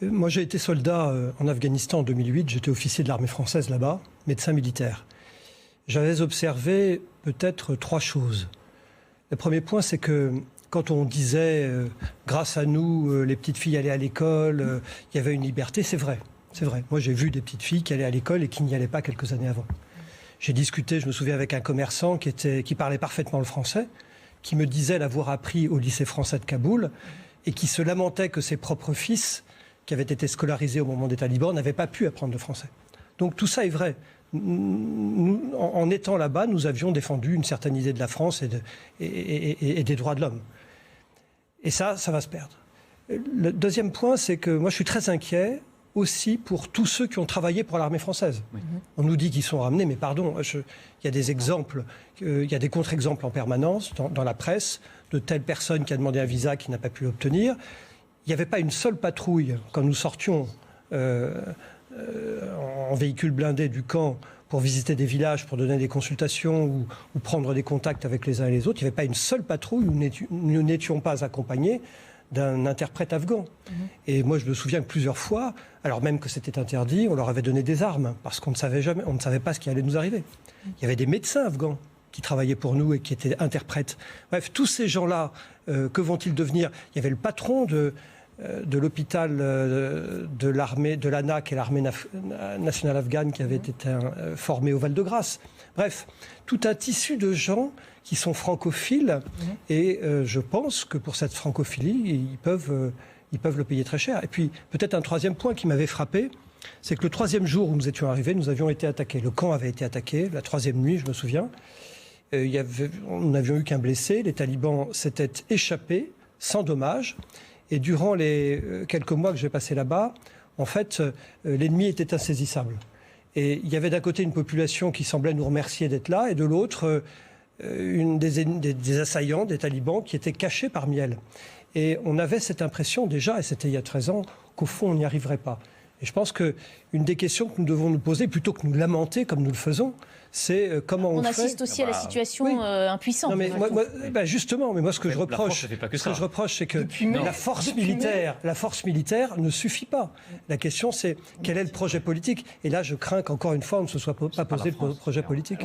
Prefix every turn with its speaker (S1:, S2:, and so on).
S1: Moi, j'ai été soldat en Afghanistan en 2008. J'étais officier de l'armée française là-bas, médecin militaire. J'avais observé peut-être 3 choses. Le premier point, c'est que quand on disait grâce à nous, les petites filles allaient à l'école, il y avait une liberté, c'est vrai. C'est vrai. Moi, j'ai vu des petites filles qui allaient à l'école et qui n'y allaient pas quelques années avant. J'ai discuté, je me souviens, avec un commerçant qui parlait parfaitement le français, qui me disait l'avoir appris au lycée français de Kaboul et qui se lamentait que ses propres fils, qui avaient été scolarisés au moment des talibans, n'avaient pas pu apprendre le français. Donc tout ça est vrai. Nous, en étant là-bas, nous avions défendu une certaine idée de la France et des droits de l'homme. Et ça va se perdre. Le deuxième point, c'est que moi, je suis très inquiet aussi pour tous ceux qui ont travaillé pour l'armée française. Oui. On nous dit qu'ils sont ramenés, mais pardon, il y a des exemples, il y a des contre-exemples en permanence dans la presse de telle personne qui a demandé un visa qui n'a pas pu l'obtenir. Il n'y avait pas une seule patrouille quand nous sortions en véhicule blindé du camp pour visiter des villages, pour donner des consultations ou prendre des contacts avec les uns et les autres. Il n'y avait pas une seule patrouille où nous n'étions pas accompagnés d'un interprète afghan. Et moi, je me souviens que plusieurs fois, alors même que c'était interdit, on leur avait donné des armes, parce qu'on ne savait pas ce qui allait nous arriver. Il y avait des médecins afghans qui travaillaient pour nous et qui étaient interprètes. Bref, tous ces gens-là, que vont-ils devenir ? Il y avait le patron de l'hôpital de l'armée, de l'ANA, qui est l'armée nationale afghane, qui avait été formé au Val-de-Grâce. Bref, tout un tissu de gens qui sont francophiles et je pense que pour cette francophilie, ils peuvent le payer très cher. Et puis, peut-être un troisième point qui m'avait frappé, c'est que le 3e jour où nous étions arrivés, nous avions été attaqués. Le camp avait été attaqué, la 3e nuit, je me souviens. Nous n'avions eu qu'un blessé. Les talibans s'étaient échappés sans dommage. Et durant les quelques mois que j'ai passés là-bas, en fait, l'ennemi était insaisissable. Et il y avait d'un côté une population qui semblait nous remercier d'être là, et de l'autre, des assaillants, des talibans, qui étaient cachés parmi elles. Et on avait cette impression déjà, et c'était il y a 13 ans, qu'au fond, on n'y arriverait pas. Et je pense qu'une des questions que nous devons nous poser, plutôt que nous lamenter comme nous le faisons, c'est comment on fait...
S2: On assiste aussi à la situation impuissante.
S1: Non, mais justement, mais moi ce que je reproche, c'est que la force militaire ne suffit pas. La question, c'est quel est le projet politique ? Et là, je crains qu'encore une fois, on ne se soit pas posé le projet politique.